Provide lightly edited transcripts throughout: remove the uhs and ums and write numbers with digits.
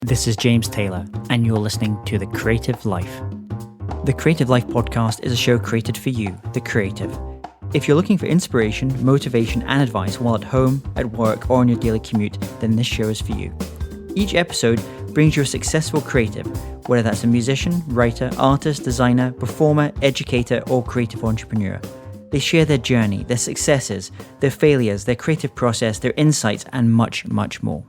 This is James Taylor, and you're listening to The Creative Life. The Creative Life podcast is a show created for you, the creative. If you're looking for inspiration, motivation, and advice while at home, at work, or on your daily commute, then this show is for you. Each episode brings you a successful creative, whether that's a musician, writer, artist, designer, performer, educator, or creative entrepreneur. They share their journey, their successes, their failures, their creative process, their insights, and much, much more.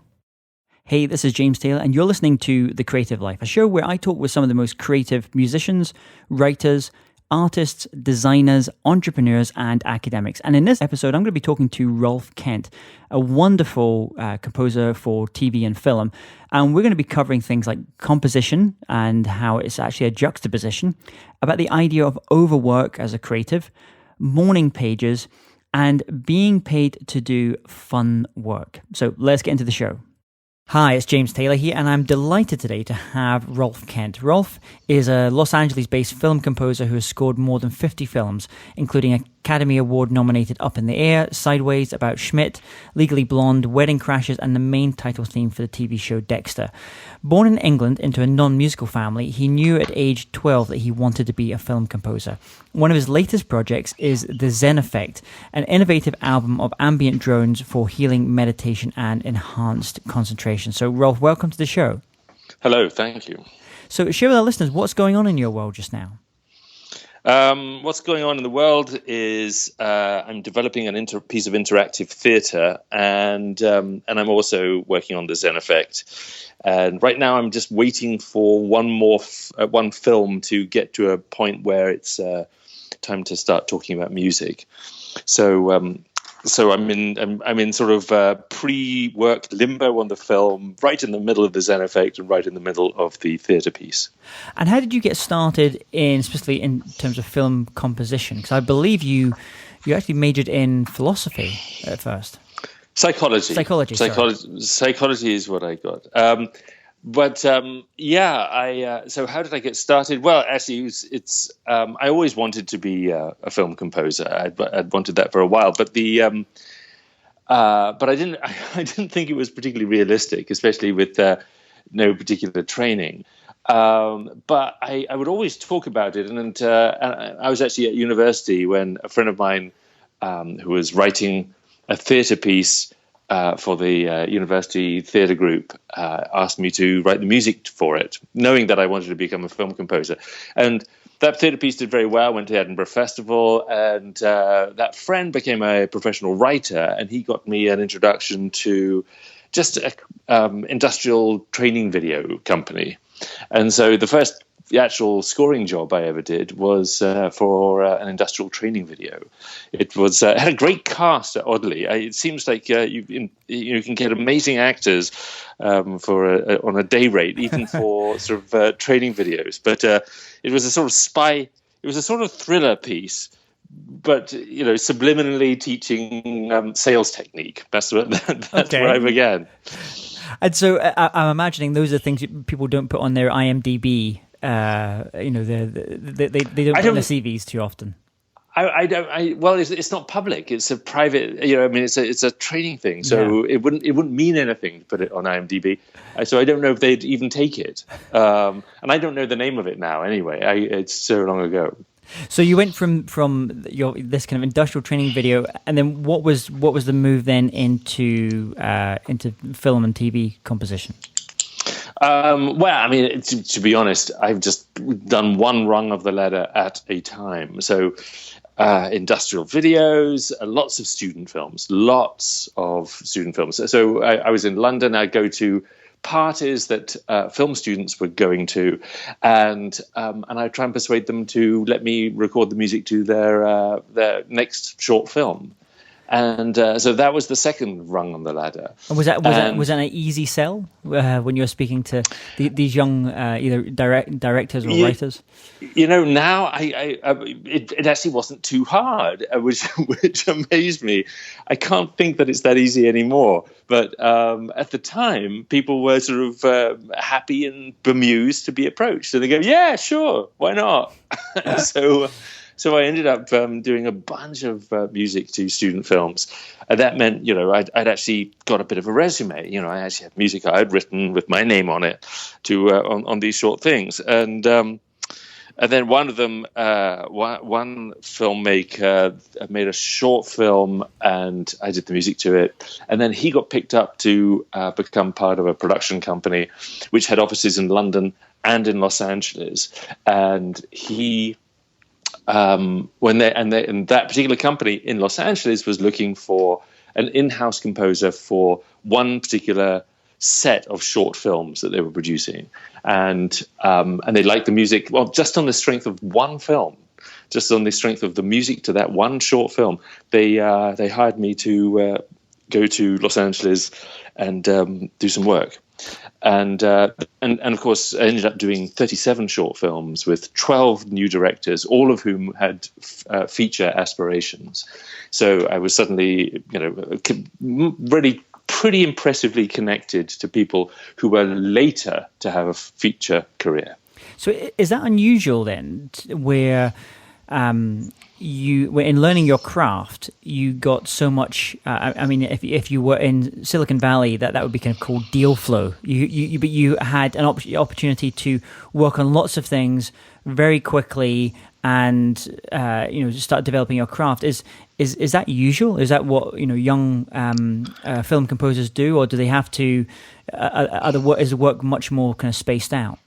Hey, this is James Taylor, and you're listening to The Creative Life, a show where I talk with some of the most creative musicians, writers, artists, designers, entrepreneurs, and academics. And in this episode, I'm going to be talking to Rolfe Kent, a wonderful composer for TV and film. And we're going to be covering things like composition and how it's actually a juxtaposition, about the idea of overwork as a creative, morning pages, and being paid to do fun work. So let's get into the show. Hi, it's James Taylor here, and I'm delighted today to have Rolfe Kent. Rolfe is a Los Angeles-based film composer who has scored more than 50 films, including Academy Award-nominated Up in the Air, Sideways, About Schmidt, Legally Blonde, Wedding Crashers, and the main title theme for the TV show Dexter. Born in England into a non-musical family, he knew at age 12 that he wanted to be a film composer. One of his latest projects is the Zen Effect, an innovative album of ambient drones for healing, meditation, and enhanced concentration. So, Rolfe, welcome to the show. Hello, thank you. So, share with our listeners what's going on in your world just now. What's going on in the world is I'm developing a piece of interactive theatre, and I'm also working on the Zen Effect. And right now, I'm just waiting for one film to get to a point where it's time to start talking about music. So I'm in sort of pre-work limbo on the film, right in the middle of the Zen Effect and right in the middle of the theatre piece. And how did you get started specifically in terms of film composition? Because I believe you actually majored in philosophy at first. Psychology is what I got. So how did I get started? Well, actually, I always wanted to be a film composer. I'd wanted that for a while, but I didn't think it was particularly realistic, especially with no particular training. But I would always talk about it, and I was actually at university when a friend of mine who was writing a theatre piece for the university theatre group asked me to write the music for it, knowing that I wanted to become a film composer. And that theatre piece did very well, went to the Edinburgh Festival, and that friend became a professional writer, and he got me an introduction to just an industrial training video company. And so the actual scoring job I ever did was for an industrial training video. It was had a great cast. Oddly, it seems like you can get amazing actors on a day rate, even for sort of training videos. But it was a sort of spy. It was a sort of thriller piece, but subliminally teaching sales technique. That's where I began. And so I'm imagining those are things people don't put on their IMDb. They don't put on their CVs too often. It's not public. It's a private. It's a training thing. So it wouldn't mean anything to put it on IMDb. So I don't know if they'd even take it. And I don't know the name of it now. Anyway, it's so long ago. So you went from this kind of industrial training video, and then what was the move then into film and TV composition? To be honest, I've just done one rung of the ladder at a time. So industrial videos, lots of student films. So I was in London. I'd go to parties that film students were going to, and I try and persuade them to let me record the music to their next short film. And so that was the second rung on the ladder. And was that an easy sell when you were speaking to these young either directors or writers? Now it actually wasn't too hard, which amazed me. I can't think that it's that easy anymore. But at the time, people were sort of happy and bemused to be approached, and they go, "Yeah, sure, why not?" So I ended up doing a bunch of music to student films. And that meant, I'd actually got a bit of a resume. I actually had music I had written with my name on it on these short things. And then one of them, one filmmaker made a short film, and I did the music to it. And then he got picked up to become part of a production company, which had offices in London and in Los Angeles. And he, and that particular company in Los Angeles was looking for an in-house composer for one particular set of short films that they were producing, and they liked the music. Well, just on the strength of one film, just on the strength of the music to that one short film, they hired me to go to Los Angeles and do some work, and of course I ended up doing 37 short films with 12 new directors, all of whom had feature aspirations. So I was suddenly, really pretty impressively connected to people who were later to have a feature career. So is that unusual then, where in learning your craft, you got so much? I mean, if you were in Silicon Valley, that would be kind of called deal flow. But you had an opportunity to work on lots of things very quickly, and start developing your craft. Is that usual? Is that what young film composers do, or do they have to? Is the work much more kind of spaced out?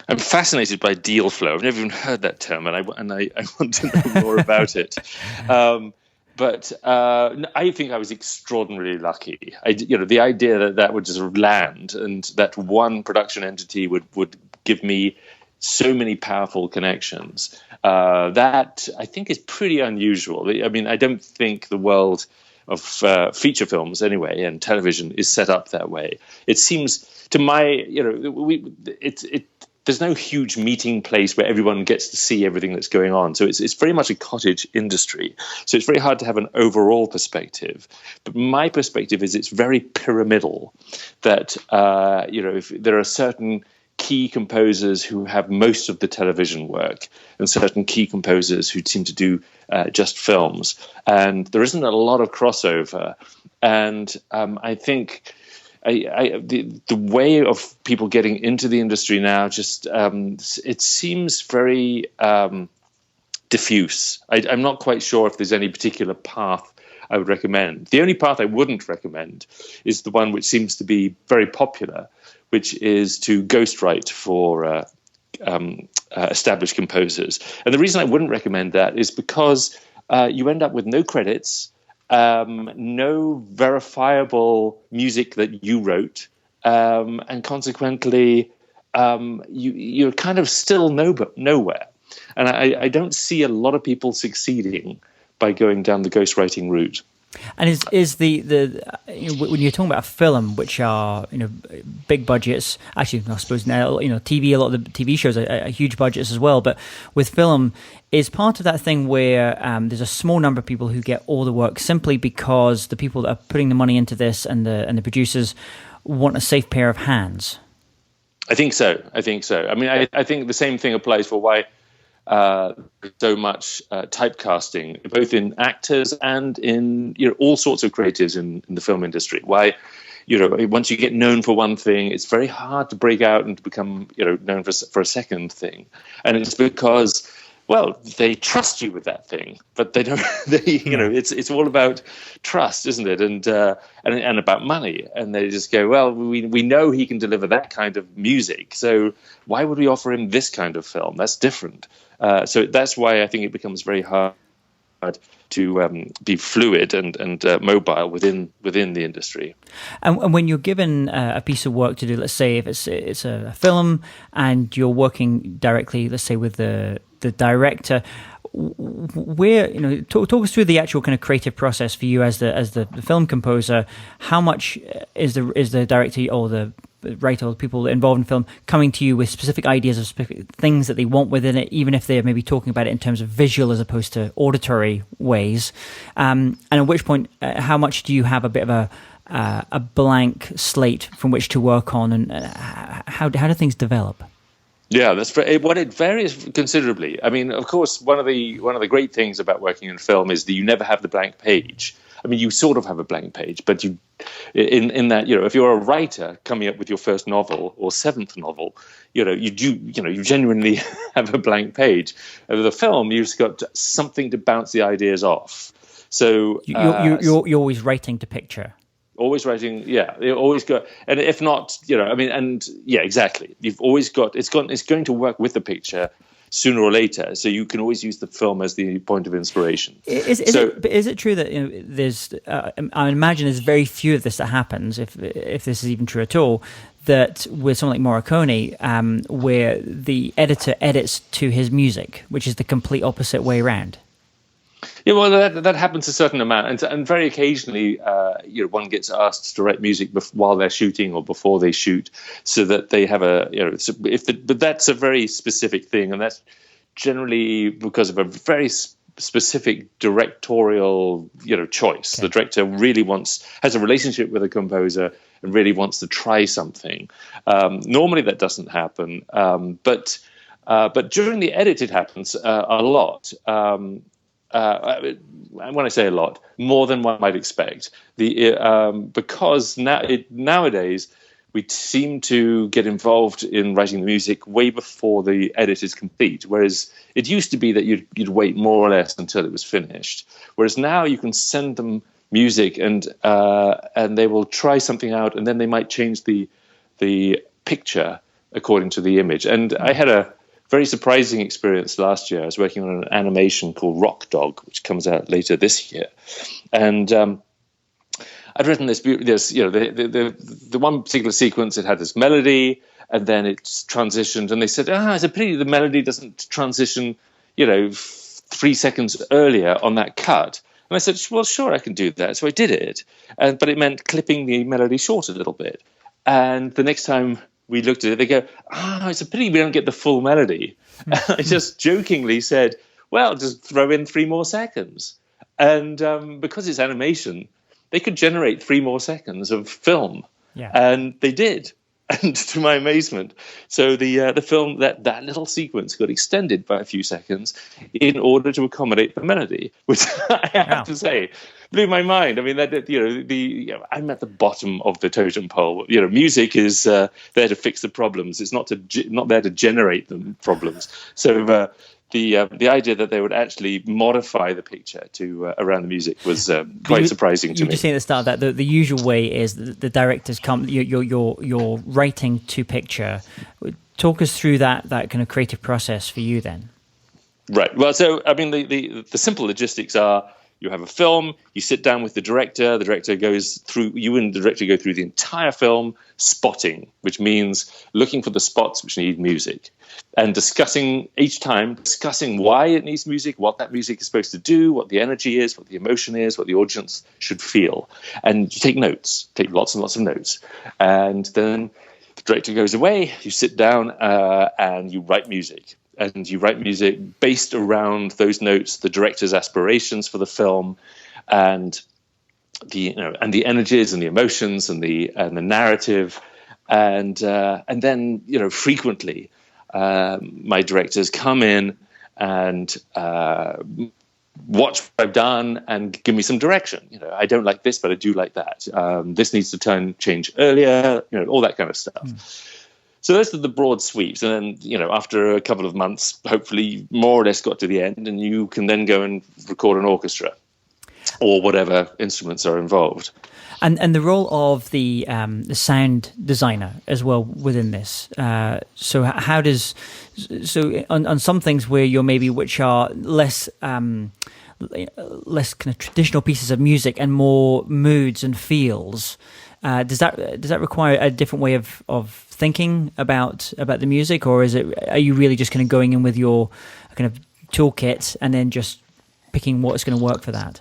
I'm fascinated by deal flow. I've never even heard that term, and I want to know more about it. But I think I was extraordinarily lucky. The idea that would just land, and that one production entity would give me so many powerful connections, that I think is pretty unusual. I mean, I don't think the world of feature films anyway, and television, is set up that way. It seems to my, there's no huge meeting place where everyone gets to see everything that's going on. So it's very much a cottage industry. So it's very hard to have an overall perspective. But my perspective is it's very pyramidal, that, if there are certain key composers who have most of the television work, and certain key composers who seem to do just films. And there isn't a lot of crossover. And I think the way of people getting into the industry now just it seems very diffuse. I'm not quite sure if there's any particular path I would recommend. The only path I wouldn't recommend is the one which seems to be very popular, which is to ghostwrite for established composers. And the reason I wouldn't recommend that is because you end up with no credits, no verifiable music that you wrote, and consequently, you're kind of still nowhere. And I don't see a lot of people succeeding by going down the ghostwriting route. And is the when you're talking about film, which are big budgets, actually I suppose now TV, a lot of the TV shows are huge budgets as well, but with film, is part of that thing where there's a small number of people who get all the work simply because the people that are putting the money into this and the producers want a safe pair of hands? I think so. I mean, I think the same thing applies for why so much typecasting, both in actors and in all sorts of creatives in the film industry. Why, once you get known for one thing, it's very hard to break out and to become known for a second thing. And it's because, well, they trust you with that thing, but they don't. It's all about trust, isn't it? And about money. And they just go, well, we know he can deliver that kind of music, so why would we offer him this kind of film? That's different. So that's why I think it becomes very hard to be fluid and mobile within the industry. And when you're given a piece of work to do, let's say if it's a film and you're working directly, let's say with the director, where talk us through the actual kind of creative process for you as the film composer. How much is the director or the writer or the people involved in film coming to you with specific ideas of specific things that they want within it, even if they're maybe talking about it in terms of visual as opposed to auditory ways, and at which point how much do you have a bit of a blank slate from which to work on, and how do things develop? Yeah, it varies considerably. I mean, of course, one of the great things about working in film is that you never have the blank page. I mean, you sort of have a blank page, but you, in that, if you're a writer coming up with your first novel or seventh novel, you genuinely have a blank page. With the film, you've got something to bounce the ideas off. So you're always writing to picture. Always writing, yeah. You always got, and if not, exactly. You've always got. It's going to work with the picture sooner or later. So you can always use the film as the point of inspiration. Is it true that there's? I imagine there's very few of this that happens, if this is even true at all. That with someone like Morricone, where the editor edits to his music, which is the complete opposite way around. Yeah, well, that happens a certain amount, and very occasionally, one gets asked to write music while they're shooting or before they shoot, so that they have but that's a very specific thing, and that's generally because of a very specific directorial, choice. Okay. The director really has a relationship with a composer and really wants to try something. Normally, that doesn't happen, but during the edit, it happens a lot. When I say a lot, more than one might expect, because nowadays we seem to get involved in writing the music way before the edit is complete. Whereas it used to be that you'd wait more or less until it was finished. Whereas now you can send them music and they will try something out, and then they might change the picture according to the image. And I had a very surprising experience last year. I was working on an animation called Rock Dog, which comes out later this year, and I'd written this. The one particular sequence, it had this melody, and then it transitioned, and they said, it's a pity the melody doesn't transition, 3 seconds earlier on that cut. And I said, well, sure, I can do that. So I did it, but it meant clipping the melody short a little bit. And the next time we looked at it, they go, it's a pity we don't get the full melody. I just jokingly said, well, just throw in 3 more seconds. And because it's animation, they could generate 3 more seconds of film. Yeah. And they did. And to my amazement, so the film, that little sequence got extended by a few seconds in order to accommodate the melody, which I have to say blew my mind. I mean, I'm at the bottom of the totem pole. Music is there to fix the problems. It's not there to generate the problems. So the idea that they would actually modify the picture to around the music was quite surprising to me. You just saying at the start that the usual way is the directors come. You're writing to picture. Talk us through that kind of creative process for you then. Right. Well, so I mean, the simple logistics are: you have a film, you sit down with the director goes through, you and the director go through the entire film, spotting, which means looking for the spots which need music, and discussing why it needs music, what that music is supposed to do, what the energy is, what the emotion is, what the audience should feel. And you take notes, take lots and lots of notes. And then the director goes away, you sit down and you write music. And you write music based around those notes, the director's aspirations for the film, and the energies and the emotions and the narrative, and then frequently my directors come in and watch what I've done and give me some direction. I don't like this, but I do like that. This needs to change earlier. All that kind of stuff. So those are the broad sweeps. And then, after a couple of months, hopefully more or less got to the end, and you can then go and record an orchestra or whatever instruments are involved. And the role of the sound designer as well within this. So how does on some things where you're which are less kind of traditional pieces of music and more moods and feels, does that require a different way of thinking about the music, or are you really just kind of going in with your kind of toolkit and then just picking what's going to work for that?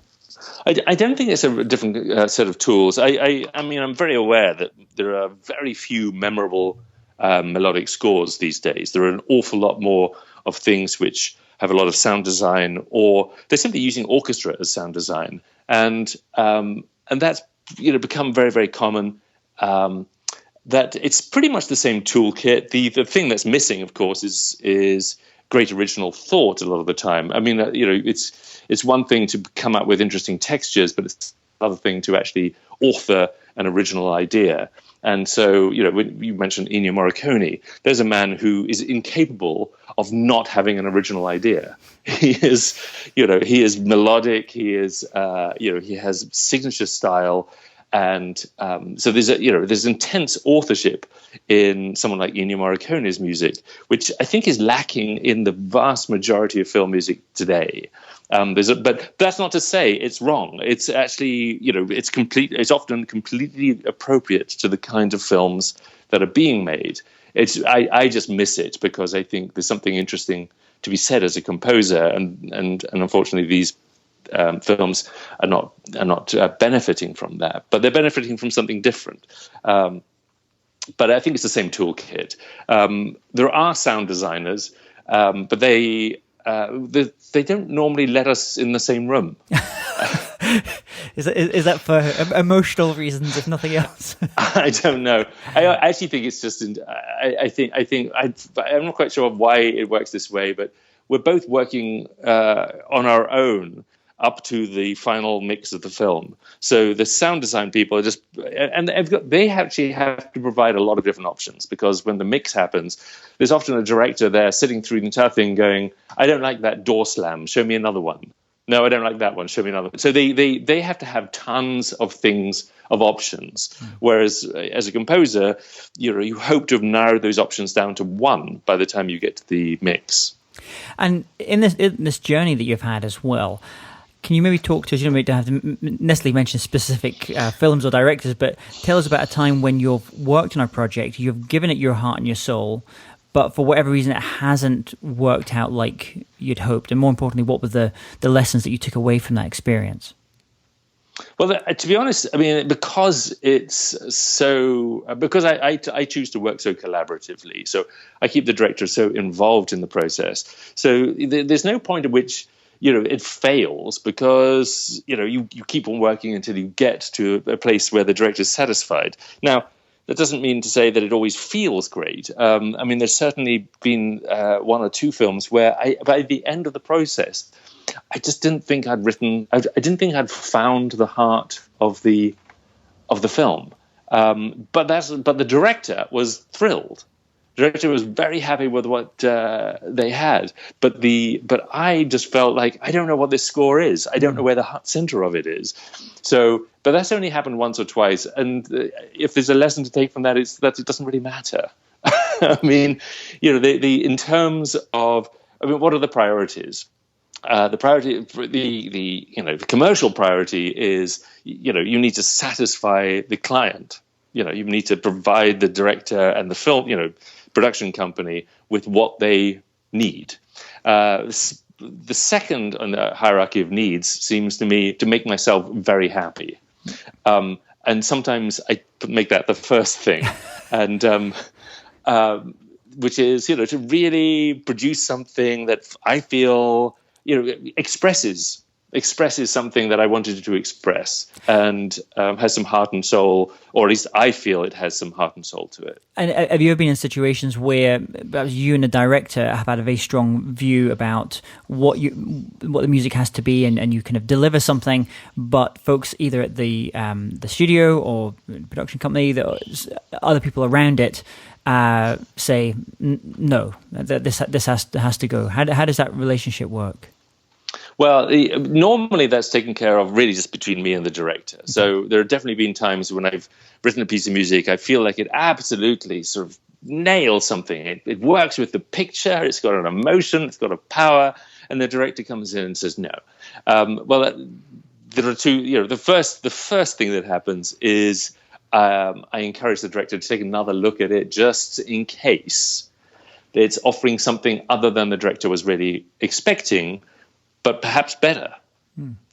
I don't think it's a different set of tools. I mean, I'm very aware that there are very few memorable melodic scores these days. There are an awful lot more of things which have a lot of sound design, or they're simply using orchestra as sound design, and that's become very, very common. that it's pretty much the same toolkit. The thing that's missing, of course, is great original thought a lot of the time. I mean, it's one thing to come up with interesting textures, but it's another thing to actually author an original idea. And so, when you mentioned Ennio Morricone, there's a man who is incapable of not having an original idea. He is melodic. He is, he has signature style. And so there's intense authorship in someone like Ennio Morricone's music, which I think is lacking in the vast majority of film music today. But that's not to say it's wrong. It's actually, it's often completely appropriate to the kind of films that are being made. I just miss it because I think there's something interesting to be said as a composer, and unfortunately these films are not benefiting from that, but they're benefiting from something different. But I think it's the same toolkit. There are sound designers, but they don't normally let us in the same room. Is that for emotional reasons, if nothing else? I don't know. I actually think it's just. I'm not quite sure why it works this way, but we're both working on our own up to the final mix of the film. So the sound design people are just, and they actually have to provide a lot of different options, because when the mix happens, there's often a director there sitting through the entire thing going, I don't like that door slam, show me another one. No, I don't like that one, show me another one. So they have to have tons of things, of options. Whereas as a composer, you hope to have narrowed those options down to one by the time you get to the mix. And in this journey that you've had as well, can you maybe talk to us, you don't have to necessarily mention specific films or directors, but tell us about a time when you've worked on a project, you've given it your heart and your soul, but for whatever reason it hasn't worked out like you'd hoped, and more importantly, what were the lessons that you took away from that experience? Well, to be honest, I mean, because I choose to work so collaboratively, so I keep the director so involved in the process. So there's no point at which it fails, because you keep on working until you get to a place where the director is satisfied. Now, that doesn't mean to say that it always feels great. I mean, there's certainly been one or two films where by the end of the process, I just didn't think I'd written. I didn't think I'd found the heart of the film. But the director was thrilled. The director was very happy with what they had. But I just felt like I don't know what this score is. I don't know where the center of it is. So, but that's only happened once or twice. And if there's a lesson to take from that, it's that it doesn't really matter. I mean, in terms of, what are the priorities? The priority, the commercial priority is, you need to satisfy the client. You need to provide the director and the film, production company with what they need. The second on the hierarchy of needs seems to me to make myself very happy. And sometimes I make that the first thing. And which is, to really produce something that I feel, expresses something that I wanted to express, and has some heart and soul, or at least I feel it has some heart and soul to it. And have you ever been in situations where you and the director have had a very strong view about what the music has to be, and you kind of deliver something, but folks either at the studio or production company, other people around it, say no, this has to go? How does that relationship work? Well, normally that's taken care of really just between me and the director. So there have definitely been times when I've written a piece of music, I feel like it absolutely sort of nails something. It works with the picture, it's got an emotion, it's got a power, and the director comes in and says no. There are two. The first thing that happens is I encourage the director to take another look at it, just in case it's offering something other than the director was really expecting, but perhaps better.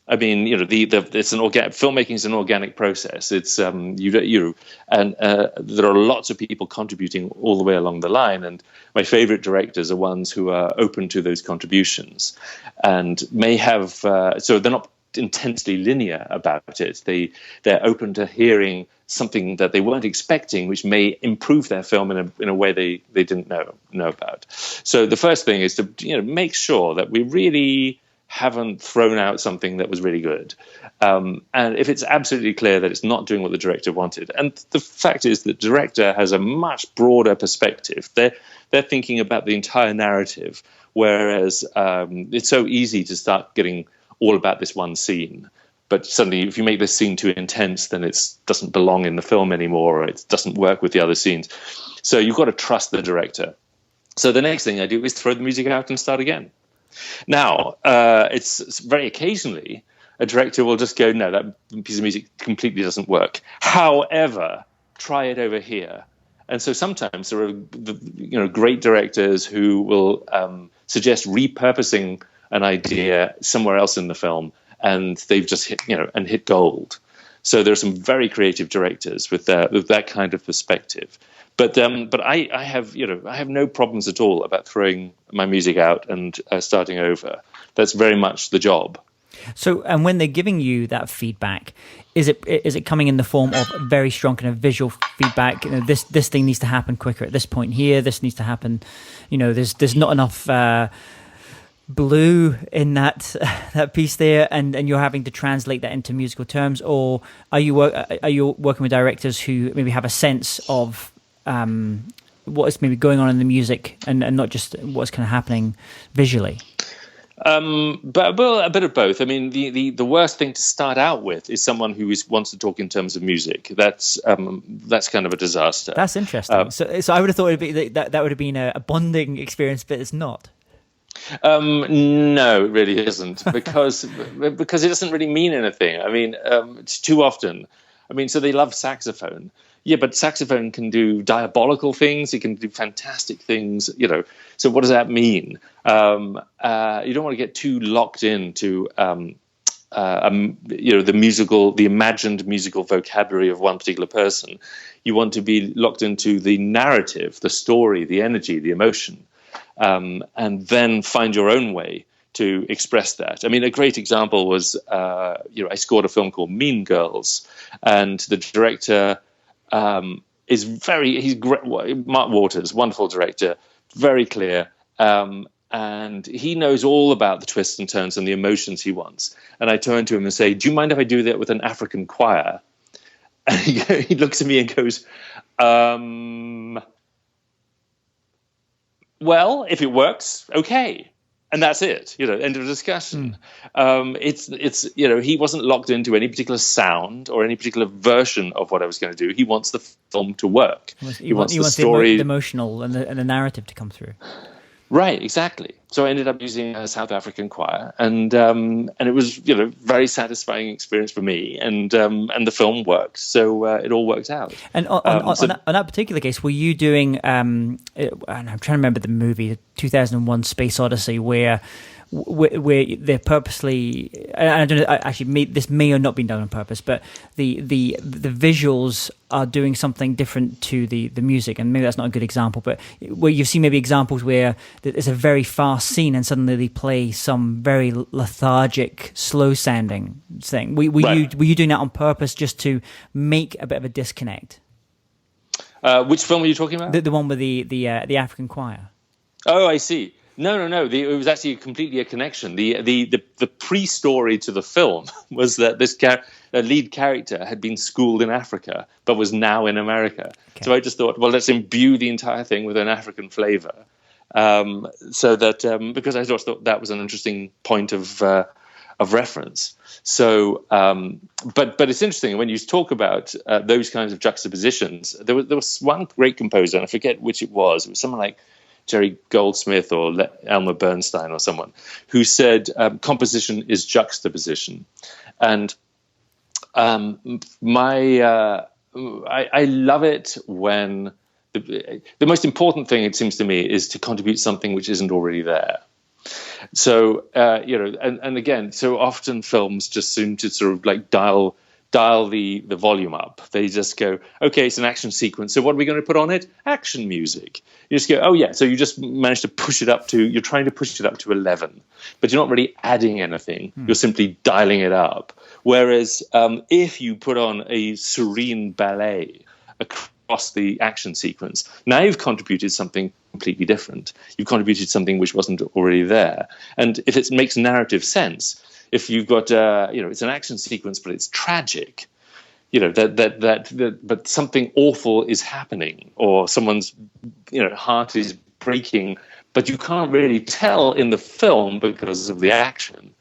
I mean, it's filmmaking is an organic process. It's there are lots of people contributing all the way along the line, and my favorite directors are ones who are open to those contributions, and may have so they're not intensely linear about it. They're open to hearing something that they weren't expecting, which may improve their film in a way they didn't know about. So the first thing is to make sure that we really haven't thrown out something that was really good. And if it's absolutely clear that it's not doing what the director wanted, and the fact is that the director has a much broader perspective. They're thinking about the entire narrative, whereas it's so easy to start getting all about this one scene. But suddenly, if you make this scene too intense, then it doesn't belong in the film anymore, or it doesn't work with the other scenes. So you've got to trust the director. So the next thing I do is throw the music out and start again. Now, it's very occasionally a director will just go, no, that piece of music completely doesn't work. However, try it over here. And so sometimes there are great directors who will suggest repurposing an idea somewhere else in the film, and they've just hit gold. So there are some very creative directors with that kind of perspective. But I have no problems at all about throwing my music out and starting over. That's very much the job. So, and when they're giving you that feedback, is it coming in the form of very strong kind of visual feedback? This thing needs to happen quicker at this point here. This needs to happen. There's not enough blue in that piece there, and you're having to translate that into musical terms. Or are you working with directors who maybe have a sense of what is maybe going on in the music and not just what's kind of happening visually? But a bit of both. I mean, the worst thing to start out with is someone who wants to talk in terms of music. That's kind of a disaster. That's interesting. So I would have thought it'd be that would have been a bonding experience, but it's not. No, it really isn't, because it doesn't really mean anything. I mean, it's too often. I mean, so they love saxophone. Yeah, but saxophone can do diabolical things. It can do fantastic things, So what does that mean? You don't want to get too locked into, the imagined musical vocabulary of one particular person. You want to be locked into the narrative, the story, the energy, the emotion, and then find your own way to express that. I mean, a great example was, I scored a film called Mean Girls, and the director he's great. Mark Waters, wonderful director, very clear, and he knows all about the twists and turns and the emotions he wants. And I turn to him and say, "Do you mind if I do that with an African choir?" And he looks at me and goes, "Well, if it works, okay." And that's it, end of discussion. It's he wasn't locked into any particular sound or any particular version of what I was going to do. He wants the film to work. He wants the story, the emotional and the narrative to come through. Right, exactly. So I ended up using a South African choir, and it was very satisfying experience for me, and the film worked, so it all worked out. And on that particular case, were you doing? And I'm trying to remember the movie, 2001: Space Odyssey, where they're purposely, and I don't know, actually this may have not been done on purpose, but the visuals are doing something different to the music, and maybe that's not a good example, but where you've seen maybe examples where there's a very fast scene and suddenly they play some very lethargic, slow sounding thing. Were you doing that on purpose just to make a bit of a disconnect? Which film were you talking about? The one with the African choir. Oh, I see. No. It was actually completely a connection. The pre-story to the film was that this lead character had been schooled in Africa, but was now in America. Okay. So I just thought, well, let's imbue the entire thing with an African flavor. So that because I just thought that was an interesting point of reference. So, but it's interesting when you talk about those kinds of juxtapositions. There was one great composer, and I forget which it was. It was someone like Jerry Goldsmith or Elmer Bernstein or someone who said composition is juxtaposition. And I love it when the most important thing, it seems to me, is to contribute something which isn't already there. So, and again, so often films just seem to sort of like dial dial the volume up. They just go, okay, it's an action sequence. So what are we going to put on it? Action music. You just go, oh yeah. So you just managed to push it up to, you're trying to push it up to 11, but you're not really adding anything. You're simply dialing it up. Whereas if you put on a serene ballet across the action sequence, now you've contributed something completely different. You've contributed something which wasn't already there. And if it makes narrative sense, if you've got, it's an action sequence, but it's tragic, but something awful is happening, or someone's, heart is breaking, but you can't really tell in the film because of the action.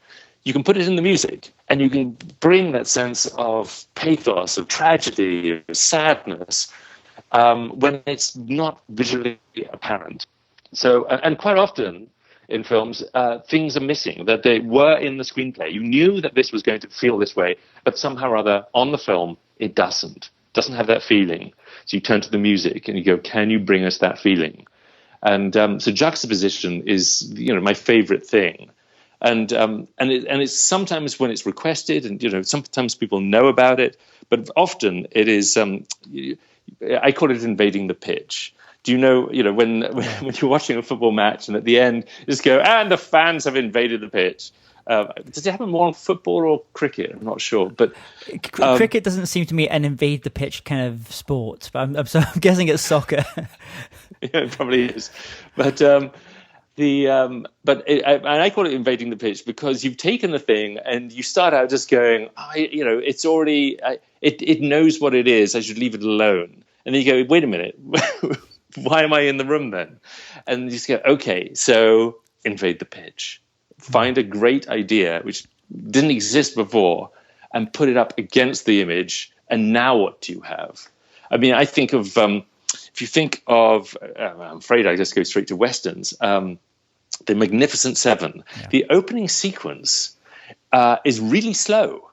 You can put it in the music, and you can bring that sense of pathos, of tragedy, of sadness, when it's not visually apparent. So, and quite often in films, things are missing that they were in the screenplay. You knew that this was going to feel this way, but somehow or other on the film, it doesn't have that feeling. So you turn to the music and you go, can you bring us that feeling? And so juxtaposition is, my favorite thing. And it's sometimes when it's requested, and sometimes people know about it, but often it is. I call it invading the pitch. Do you know when you're watching a football match and at the end you just go, and the fans have invaded the pitch? Does it happen more on football or cricket? I'm not sure, but cricket doesn't seem to me an invade the pitch kind of sport. But I'm guessing it's soccer. Yeah, it probably is, but. I call it invading the pitch because you've taken the thing and you start out just going, it's already, it knows what it is. I should leave it alone. And then you go, wait a minute, why am I in the room then? And you just go, okay, so invade the pitch. Find a great idea which didn't exist before and put it up against the image. And now what do you have? I mean, I think of, if you think of, I'm afraid I just go straight to Westerns, The Magnificent Seven. Yeah. The opening sequence is really slow.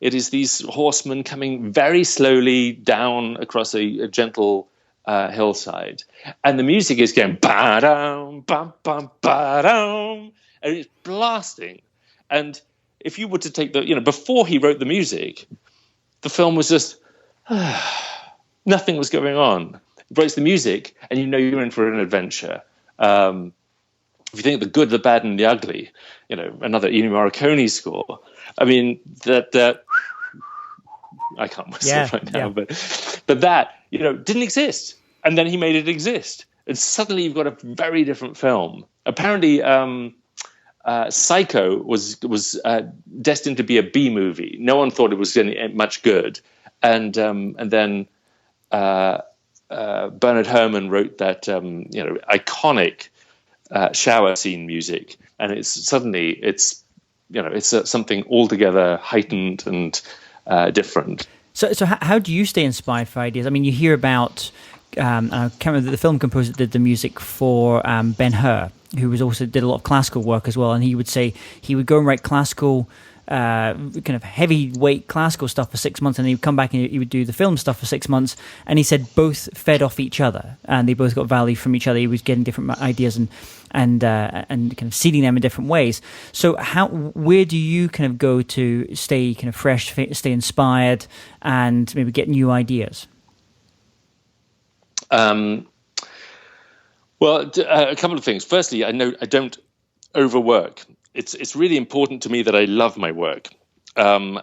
It is these horsemen coming very slowly down across a gentle hillside. And the music is going, ba-dum, bum, bum, ba-dum, and it's blasting. And if you were to take before he wrote the music, the film was just, nothing was going on. He writes the music, and you're in for an adventure. If you think of The Good, the Bad, and the Ugly, another Ennio Morricone score. I mean, that I can't whistle right now, but that didn't exist, and then he made it exist, and suddenly you've got a very different film. Apparently, Psycho was destined to be a B movie. No one thought it was much good, and then Bernard Herrmann wrote that iconic shower scene music, and it's something altogether heightened and different. So how do you stay inspired for ideas? I mean, you hear about I can't remember the film composer that did the music for Ben-Hur, who also did a lot of classical work as well, and he would say he would go and write classical kind of heavyweight classical stuff for 6 months, and then he'd come back and he would do the film stuff for 6 months, and he said both fed off each other and they both got value from each other. He was getting different ideas and kind of seeding them in different ways. So where do you kind of go to stay kind of fresh, stay inspired, and maybe get new ideas? Well, a couple of things. Firstly, I don't overwork. It's really important to me that I love my work. And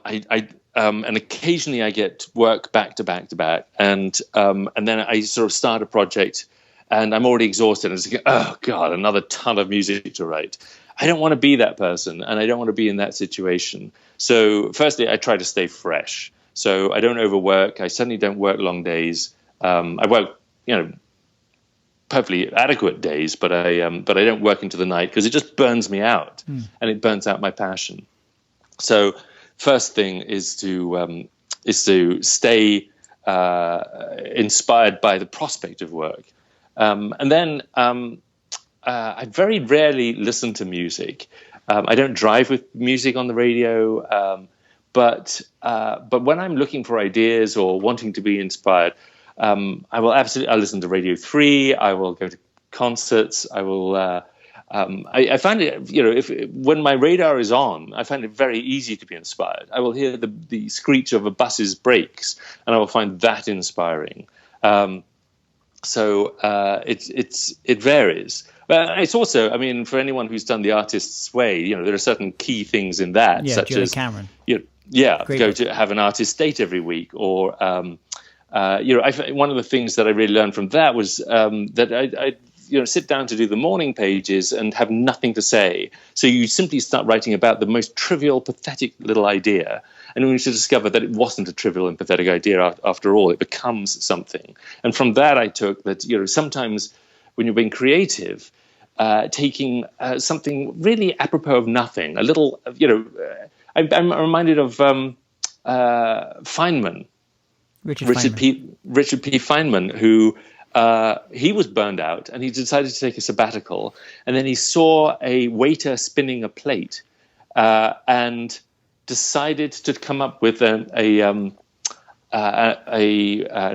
occasionally I get work back to back to back, and then I sort of start a project, and I'm already exhausted, and it's like, oh God, another ton of music to write. I don't want to be that person, and I don't want to be in that situation. So, firstly, I try to stay fresh. So I don't overwork. I certainly don't work long days. I work, perfectly adequate days, but I don't work into the night because it just burns me out, and it burns out my passion. So first thing is to stay inspired by the prospect of work, and then I very rarely listen to music. I don't drive with music on the radio, but when I'm looking for ideas or wanting to be inspired, I'll listen to Radio 3. I will go to concerts. I will I find it, when my radar is on, I find it very easy to be inspired. I will hear the screech of a bus's brakes, and I will find that inspiring. So it varies. But it's also, I mean, for anyone who's done The Artist's Way, there are certain key things in that, such Julia as Cameron. Go to have an artist date every week, or one of the things that I really learned from that was that I sit down to do the morning pages and have nothing to say. So you simply start writing about the most trivial, pathetic little idea. And when you discover that it wasn't a trivial and pathetic idea after all, it becomes something. And from that, I took that, sometimes when you're being creative, taking something really apropos of nothing, a little, I'm reminded of Feynman, Richard P. Feynman, who he was burned out and he decided to take a sabbatical. And then he saw a waiter spinning a plate and decided to come up with an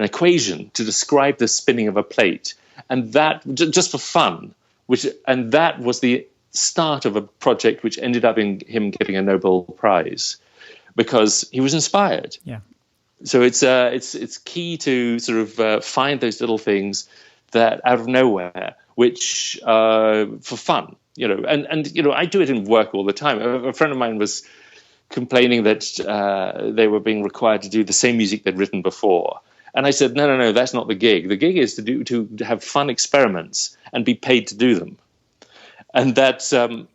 equation to describe the spinning of a plate, and that just for fun. That was the start of a project which ended up in him getting a Nobel Prize because he was inspired. Yeah. So it's key to sort of find those little things that out of nowhere, which for fun, and I do it in work all the time. A friend of mine was complaining that they were being required to do the same music they'd written before. And I said, no, that's not the gig. The gig is to have fun experiments and be paid to do them. And that's and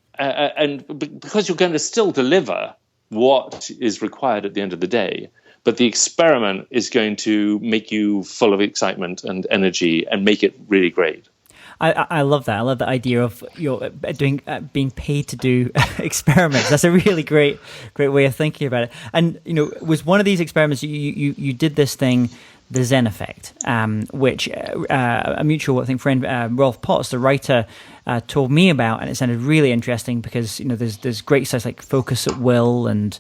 because you're going to still deliver what is required at the end of the day, but the experiment is going to make you full of excitement and energy and make it really great. I love that. I love the idea of being paid to do experiments. That's a really great way of thinking about it. And was one of these experiments you did this thing, the Zen Effect, which a mutual friend, Rolf Potts, the writer, told me about, and it sounded really interesting because there's great sites like Focus at Will and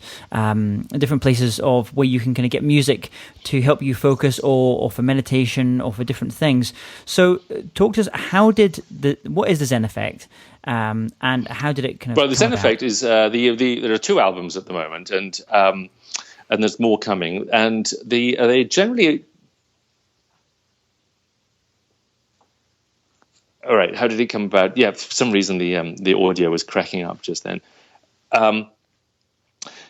different places of where you can kind of get music to help you focus, or for meditation, or for different things. So talk to us. What is the Zen Effect, and how did it kind of? Well, the Zen Effect is there are 2 albums at the moment, and there's more coming, and they generally. All right, how did it come about? Yeah, for some reason the audio was cracking up just then.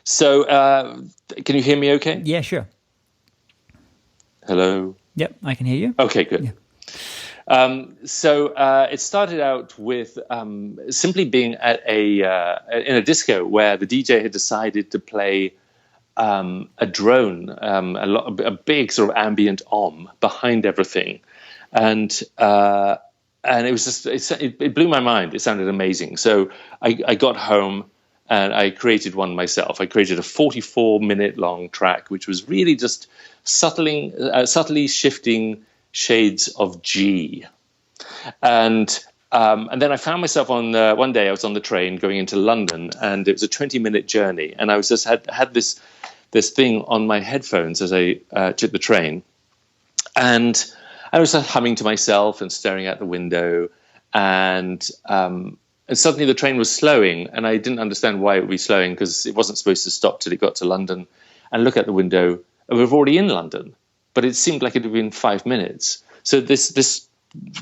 So can you hear me okay? Yeah, sure. Hello? Yep, I can hear you. Okay, good. Yeah. So it started out with simply being at in a disco where the DJ had decided to play a drone, a big sort of ambient behind everything. And it was just, it blew my mind. It sounded amazing. So I got home and I created one myself. I created a 44-minute long track, which was really just subtly shifting shades of G. And then I found myself one day I was on the train going into London, and it was a 20-minute journey. And I was just had this thing on my headphones as I took the train. And I was humming to myself and staring out the window, and suddenly the train was slowing, and I didn't understand why it would be slowing because it wasn't supposed to stop till it got to London. And look out the window, and we're already in London, but it seemed like it had been 5 minutes. So this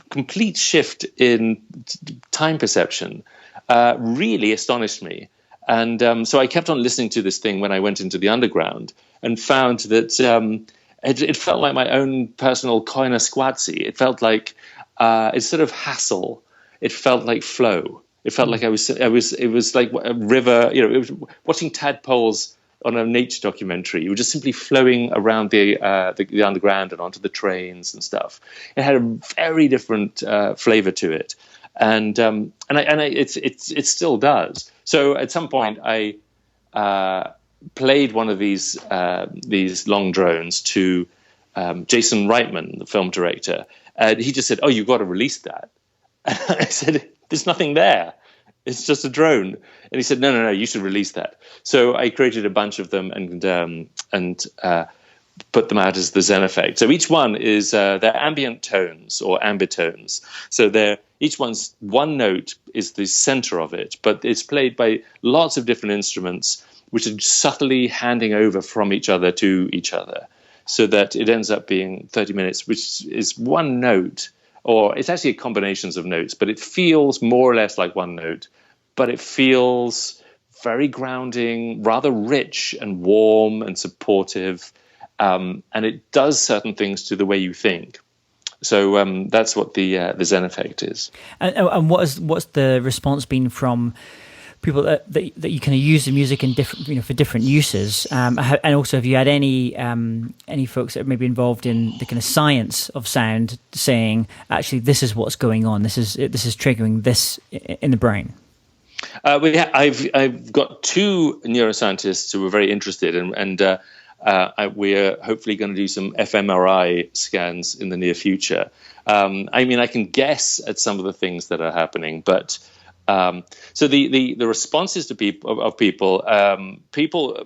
complete shift in time perception really astonished me. And so I kept on listening to this thing when I went into the underground and found that it felt like my own personal koina squatsi. It felt like instead of hassle, it felt like flow. It felt like it was like a river, it was watching tadpoles on a nature documentary. You were just simply flowing around the underground and onto the trains and stuff. It had a very different flavor to it. And it still does. So at some point I played one of these long drones to Jason Reitman, the film director, and he just said, "Oh, you've got to release that." And I said, "There's nothing there. It's just a drone." And he said, "No, you should release that." So I created a bunch of them and put them out as the Zen Effect. So each one is they're ambient tones or ambitones. So each one's one note is the center of it, but it's played by lots of different instruments, which are subtly handing over from each other to each other, so that it ends up being 30 minutes, which is one note, or it's actually combinations of notes, but it feels more or less like one note, but it feels very grounding, rather rich and warm and supportive. And it does certain things to the way you think. So that's what the Zen Effect is. And what's the response been from people that you kind of use the music in different, for different uses? And also, have you had any folks that are maybe involved in the kind of science of sound saying, actually, this is what's going on. This is triggering this in the brain. I've got two neuroscientists who are very interested, and we're hopefully going to do some fMRI scans in the near future. I can guess at some of the things that are happening, but so the responses to people,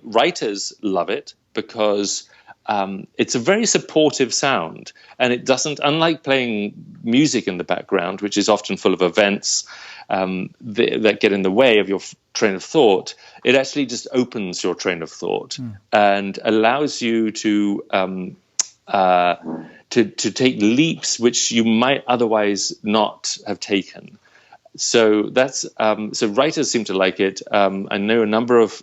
writers love it because it's a very supportive sound, and it doesn't, unlike playing music in the background, which is often full of events that get in the way of your train of thought. It actually just opens your train of thought and allows you to take leaps which you might otherwise not have taken. So that's so writers seem to like it. I know a number of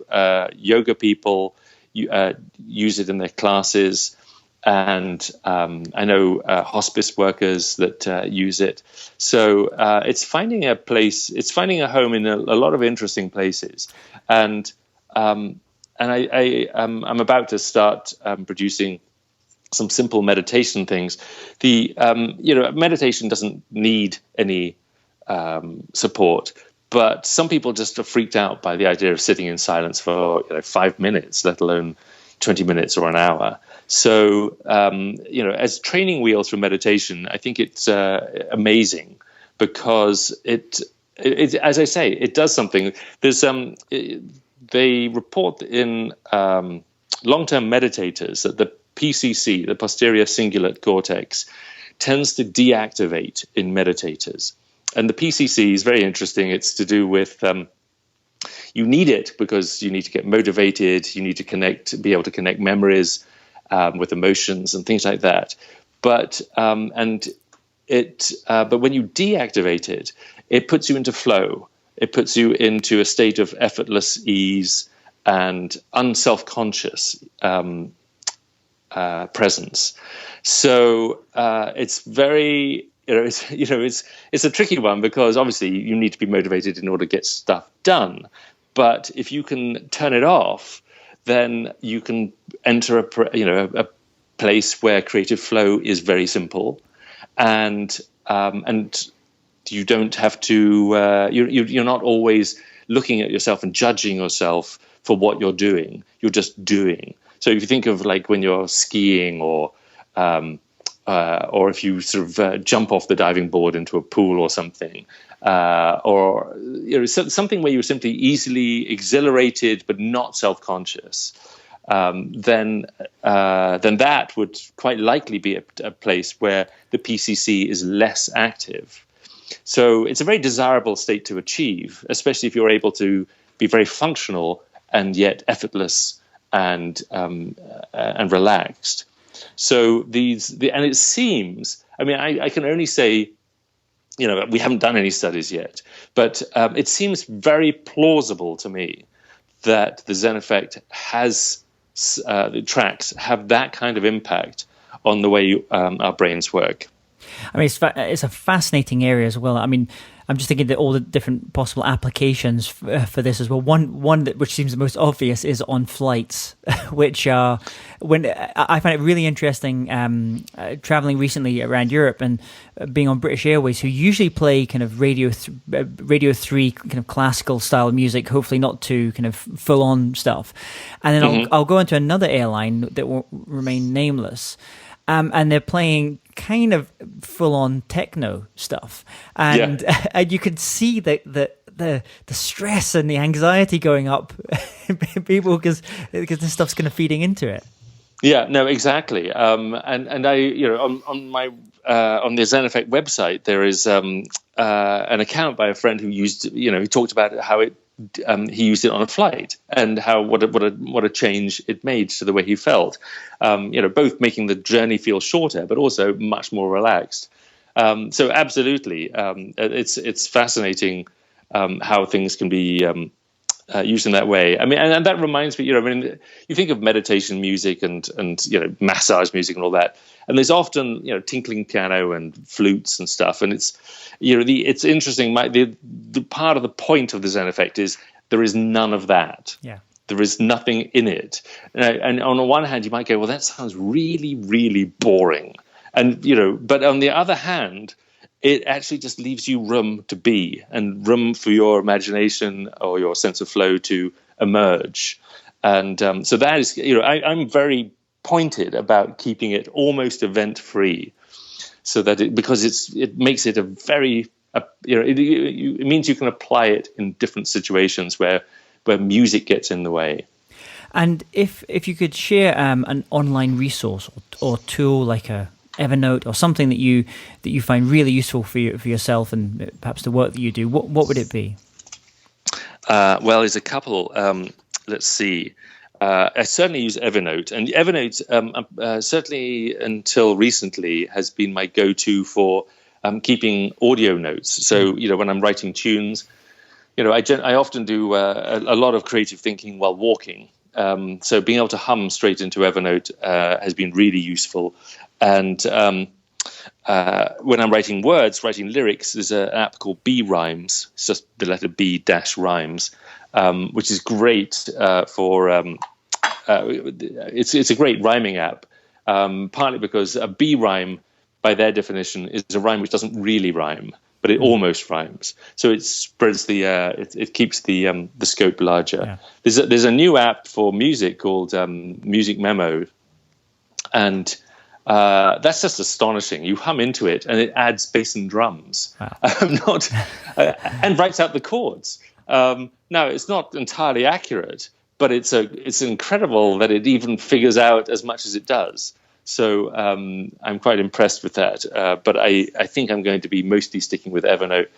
yoga people use it in their classes, and I know hospice workers that use it. So it's finding a place. It's finding a home in a lot of interesting places, and I'm about to start producing some simple meditation things. The meditation doesn't need any support, but some people just are freaked out by the idea of sitting in silence for 5 minutes, let alone 20 minutes or an hour. So as training wheels for meditation, I think it's amazing because it as I say, it does something. There's they report in long-term meditators that the PCC, the posterior cingulate cortex, tends to deactivate in meditators. And the PCC is very interesting. It's to do with you need it because you need to get motivated. You need to be able to connect memories with emotions and things like that. But when you deactivate it, it puts you into flow. It puts you into a state of effortless ease and unself-conscious presence. So it's very. It's a tricky one because obviously you need to be motivated in order to get stuff done. But if you can turn it off, then you can enter a place where creative flow is very simple, and you don't have to. You're not always looking at yourself and judging yourself for what you're doing. You're just doing. So if you think of like when you're skiing or if you sort of jump off the diving board into a pool or something, or something where you're simply easily exhilarated but not self-conscious, then that would quite likely be a place where the PCC is less active. So it's a very desirable state to achieve, especially if you're able to be very functional and yet effortless and relaxed. So and it seems, I can only say, we haven't done any studies yet, but it seems very plausible to me that the Zen Effect the tracks have that kind of impact on the way our brains work. It's a fascinating area as well. I'm just thinking that all the different possible applications for this as well. One which seems the most obvious is on flights, which are when I find it really interesting. Traveling recently around Europe and being on British Airways, who usually play kind of Radio 3 kind of classical style music, hopefully not too kind of full on stuff, and then I'll go into another airline that will remain nameless. And they're playing kind of full-on techno stuff, and you can see the stress and the anxiety going up in people because this stuff's kind of feeding into it. Yeah, no, exactly. And I, on my on the Zen Effect website, there is an account by a friend who used, he talked about how he used it on a flight and how what a change it made to the way he felt. Both making the journey feel shorter, but also much more relaxed. So absolutely, it's fascinating how things can be used in that way. I mean, and that reminds me, you think of meditation music and massage music and all that, and there's often tinkling piano and flutes and stuff, and it's interesting. The part of the point of the Zen Effect is there is none of that. Yeah. There is nothing in it, and on the one hand, you might go, well, that sounds really, really boring, and but on the other hand, it actually just leaves you room to be and room for your imagination or your sense of flow to emerge. And so that is, I'm very pointed about keeping it almost event free, so that because it makes it a very, it means you can apply it in different situations where music gets in the way. And if you could share an online resource or tool like a Evernote or something that you find really useful for yourself and perhaps the work that you do, what would it be? Well, there's a couple. Let's see. I certainly use Evernote, and Evernote certainly until recently has been my go-to for keeping audio notes. So when I'm writing tunes, I often do a lot of creative thinking while walking. So being able to hum straight into Evernote has been really useful. And when I'm writing lyrics, there's an app called B Rhymes. It's just the letter B dash rhymes, which is great for. It's a great rhyming app, partly because a B rhyme, by their definition, is a rhyme which doesn't really rhyme, but it almost rhymes. So it spreads it keeps the scope larger. Yeah. There's a new app for music called Music Memo, and that's just astonishing. You hum into it, and it adds bass and drums. Wow. And writes out the chords. Now, it's not entirely accurate, but it's incredible that it even figures out as much as it does. So I'm quite impressed with that. But I think I'm going to be mostly sticking with Evernote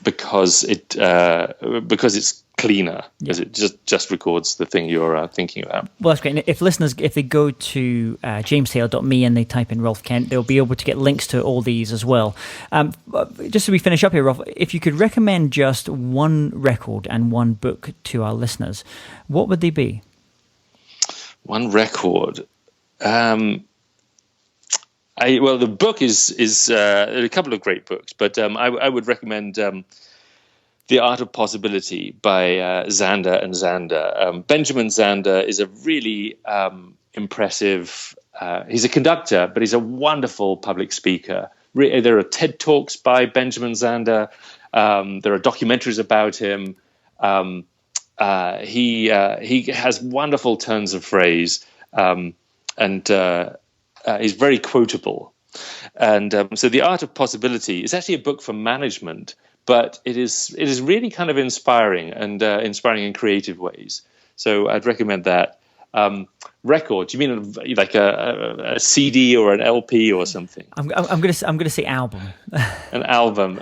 because it's cleaner, because it just records the thing you're thinking about. Well, that's great. And if listeners, if they go to jameshale.me and they type in Rolf Kent, they'll be able to get links to all these as well. Just so we finish up here, Rolf, if you could recommend just one record and one book to our listeners, what would they be? One record. The book is a couple of great books, but I would recommend The Art of Possibility by Zander and Zander. Benjamin Zander is a really impressive. He's a conductor, but he's a wonderful public speaker. There are TED Talks by Benjamin Zander. There are documentaries about him. He has wonderful turns of phrase. And he's very quotable. And so The Art of Possibility is actually a book for management, but it is really kind of inspiring and inspiring in creative ways. So I'd recommend that. Record? Do you mean like a CD or an LP or something? I'm gonna say album. An album.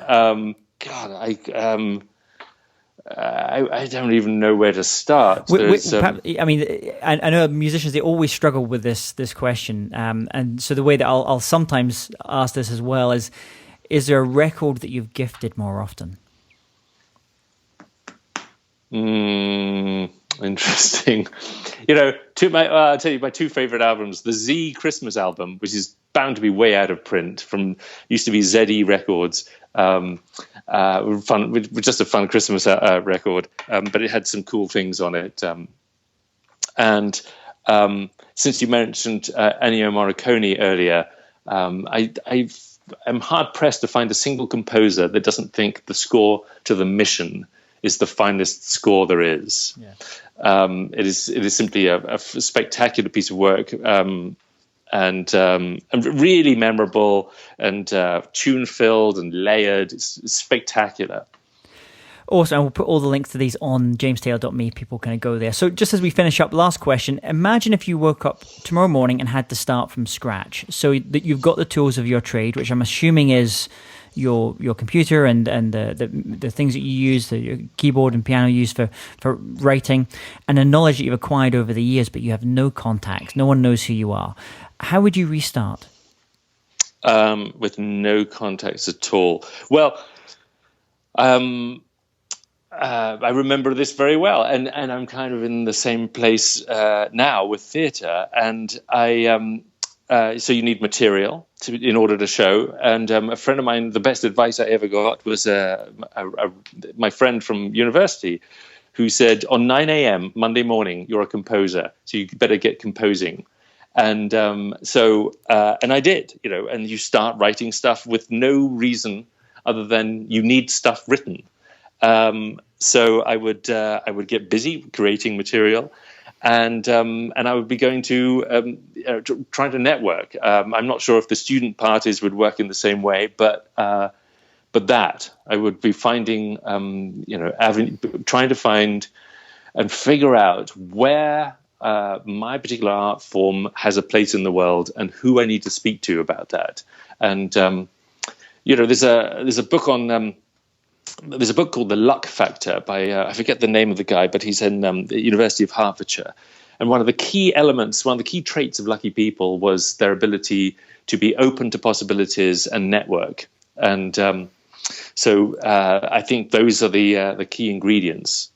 I don't even know where to start. I mean, I know musicians, they always struggle with this question, and so the way that I'll sometimes ask this as well is there a record that you've gifted more often? Interesting. I'll tell you my two favorite albums: the Z Christmas album, which is bound to be way out of print, used to be ZE Records. Just a fun Christmas record, but it had some cool things on it. And since you mentioned Ennio Morricone earlier, I'm hard pressed to find a single composer that doesn't think the score to The Mission is the finest score there is. Yeah. It is simply a spectacular piece of work. And really memorable and tune-filled and layered. It's spectacular. Awesome. And we'll put all the links to these on jamestaylor.me. People can go there. So just as we finish up, last question. Imagine if you woke up tomorrow morning and had to start from scratch. So that you've got the tools of your trade, which I'm assuming is your computer and the things that you use, your keyboard and piano you use for writing, and the knowledge that you've acquired over the years, but you have no contacts. No one knows who you are. How would you restart? With no contacts at all. Well, I remember this very well, and I'm kind of in the same place now with theatre. And so you need material in order to show. And a friend of mine, the best advice I ever got was my friend from university, who said, on 9 a.m. Monday morning, you're a composer, so you better get composing. And and I did, and you start writing stuff with no reason other than you need stuff written. So I would get busy creating material, and I would be going to trying to network. I'm not sure if the student parties would work in the same way, but that I would be finding, trying to find and figure out where my particular art form has a place in the world and who I need to speak to about that. And there's a book on. There's a book called The Luck Factor by, I forget the name of the guy, but he's in the University of Hertfordshire. And one of the key traits of lucky people was their ability to be open to possibilities and network. And so I think those are the key ingredients.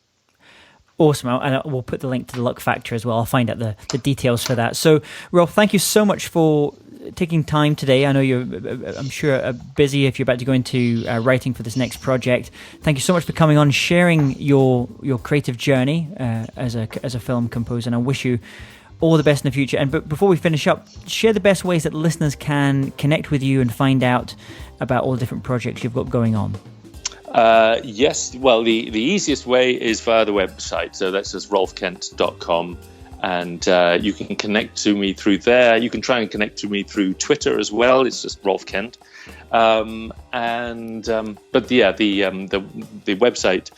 Awesome. And we'll put the link to The Luck Factor as well. I'll find out the details for that. So, Rolf, thank you so much for taking time today. I know I'm sure busy if you're about to go into writing for this next project. Thank you so much for coming on, sharing your creative journey as a film composer, and I wish you all the best in the future. And before we finish up, share the best ways that listeners can connect with you and find out about all the different projects you've got going on. Yes, well, the easiest way is via the website, so that's just rolfkent.com. And you can connect to me through there. You can try and connect to me through Twitter as well. It's just Rolf Kent. But yeah, the website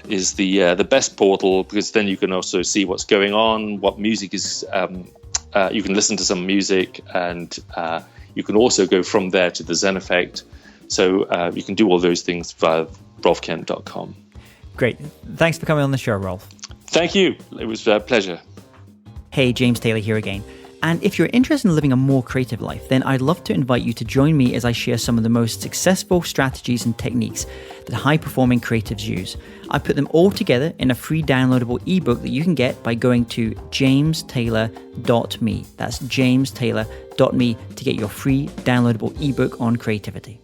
is the best portal, because then you can also see what's going on, what music is. You can listen to some music, and you can also go from there to the Zen Effect. So you can do all those things via rolfkent.com. Great. Thanks for coming on the show, Rolf. Thank you. It was a pleasure. Hey, James Taylor here again. And if you're interested in living a more creative life, then I'd love to invite you to join me as I share some of the most successful strategies and techniques that high-performing creatives use. I put them all together in a free downloadable ebook that you can get by going to jamestaylor.me. That's jamestaylor.me to get your free downloadable ebook on creativity.